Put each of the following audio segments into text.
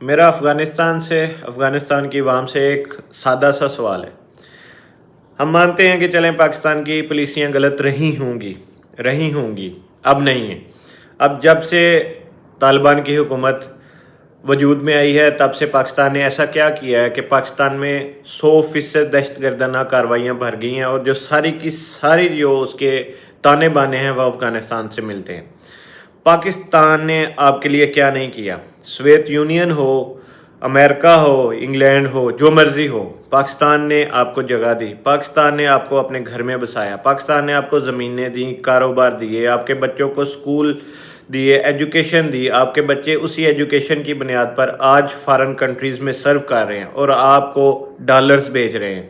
मेरा अफ़गानिस्तान की अवाम से एक सादा सा सवाल है। हम मानते हैं कि चलें पाकिस्तान की पुलिसियाँ गलत रही होंगी, अब नहीं है। अब जब से तालिबान की हुकूमत वजूद में आई है तब से पाकिस्तान ने ऐसा क्या किया है कि पाकिस्तान में 100% दहशतगर्दाना कार्रवाइयाँ भर गई हैं और जो सारी की सारी जो उसके ताने बाने हैं वह अफ़गानिस्तान से मिलते हैं। पाकिस्तान ने आपके लिए क्या नहीं किया? सोवियत यूनियन हो, अमेरिका हो, इंग्लैंड हो, जो मर्ज़ी हो, पाकिस्तान ने आपको जगह दी, पाकिस्तान ने आपको अपने घर में बसाया, पाकिस्तान ने आपको ज़मीनें दी, कारोबार दिए, आपके बच्चों को स्कूल दिए, एजुकेशन दी, आपके बच्चे उसी एजुकेशन की बुनियाद पर आज फॉरेन कंट्रीज़ में सर्व कर रहे हैं और आपको डॉलर्स भेज रहे हैं।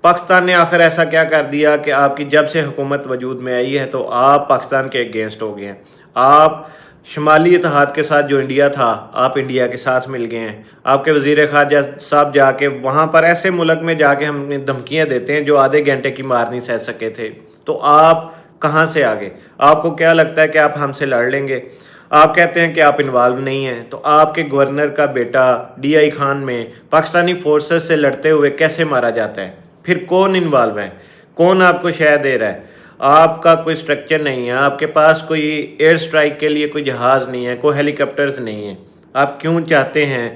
पाकिस्तान ने आखिर ऐसा क्या कर दिया कि आपकी जब से हुकूमत वजूद में आई है तो आप पाकिस्तान के अगेंस्ट हो गए हैं। आप शुमाली इत्तेहाद के साथ जो इंडिया था, आप इंडिया के साथ मिल गए हैं। आपके वज़ीर ख़ारजा साहब जाके वहाँ पर ऐसे मुल्क में जाके हमें धमकियाँ देते हैं जो आधे घंटे की मार नहीं सह सके थे। तो आप कहाँ से आ गए? आपको क्या लगता है कि आप हमसे लड़ लेंगे? आप कहते हैं कि आप इन्वॉल्व नहीं हैं, तो आपके गवर्नर का बेटा DI खान में पाकिस्तानी फोर्सेस से लड़ते हुए कैसे मारा जाता है? फिर कौन इन्वॉल्व है? कौन आपको शह दे रहा है? आपका कोई स्ट्रक्चर नहीं है, आपके पास कोई एयर स्ट्राइक के लिए कोई जहाज़ नहीं है, कोई हेलीकॉप्टर्स नहीं है। आप क्यों चाहते हैं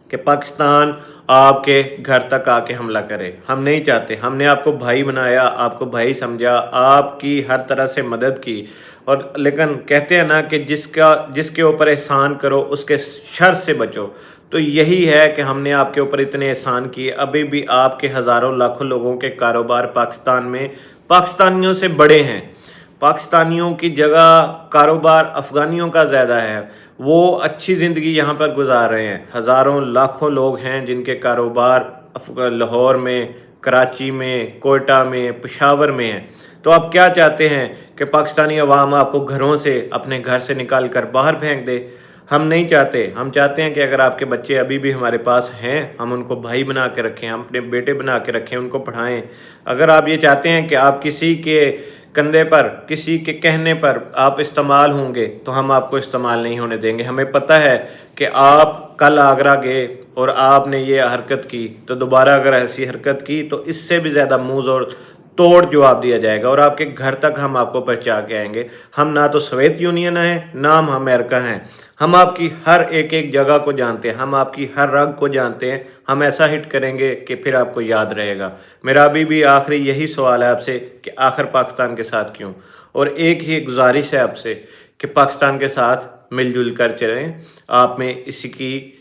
कि पाकिस्तान आपके घर तक आके हमला करे? हम नहीं चाहते। हमने आपको भाई बनाया, आपको भाई समझा, आपकी हर तरह से मदद की, और लेकिन कहते हैं ना कि जिसके ऊपर एहसान करो उसके शर से बचो। तो यही है कि हमने आपके ऊपर इतने एहसान किए, अभी भी आपके हज़ारों लाखों लोगों के कारोबार पाकिस्तान में पाकिस्तानियों से बड़े हैं। पाकिस्तानियों की जगह कारोबार अफ़गानियों का ज़्यादा है। वो अच्छी ज़िंदगी यहाँ पर गुजार रहे हैं। हज़ारों लाखों लोग हैं जिनके कारोबार लाहौर में, कराची में, कोयटा में, पेशावर में हैं। तो आप क्या चाहते हैं कि पाकिस्तानी अवाम आपको घरों से, अपने घर से निकाल कर बाहर फेंक दे? हम नहीं चाहते। हम चाहते हैं कि अगर आपके बच्चे अभी भी हमारे पास हैं, हम उनको भाई बना के रखें, हम अपने बेटे बना के रखें, उनको पढ़ाएं। अगर आप ये चाहते हैं कि आप किसी के कंधे पर, किसी के कहने पर आप इस्तेमाल होंगे, तो हम आपको इस्तेमाल नहीं होने देंगे। हमें पता है कि आप कल आगरा गए और आपने ये हरकत की, तो दोबारा अगर ऐसी हरकत की तो इससे भी ज़्यादा मुँह और तोड़ जवाब दिया जाएगा और आपके घर तक हम आपको पहुंचा के आएंगे। हम ना तो सोवियत यूनियन हैं, ना हम अमेरिका हैं। हम आपकी हर एक एक जगह को जानते हैं, हम आपकी हर रग को जानते हैं। हम ऐसा हिट करेंगे कि फिर आपको याद रहेगा। मेरा अभी भी आखिरी यही सवाल है आपसे कि आखिर पाकिस्तान के साथ क्यों? और एक ही गुजारिश है आपसे कि पाकिस्तान के साथ मिलजुल कर चलें। आप में इसकी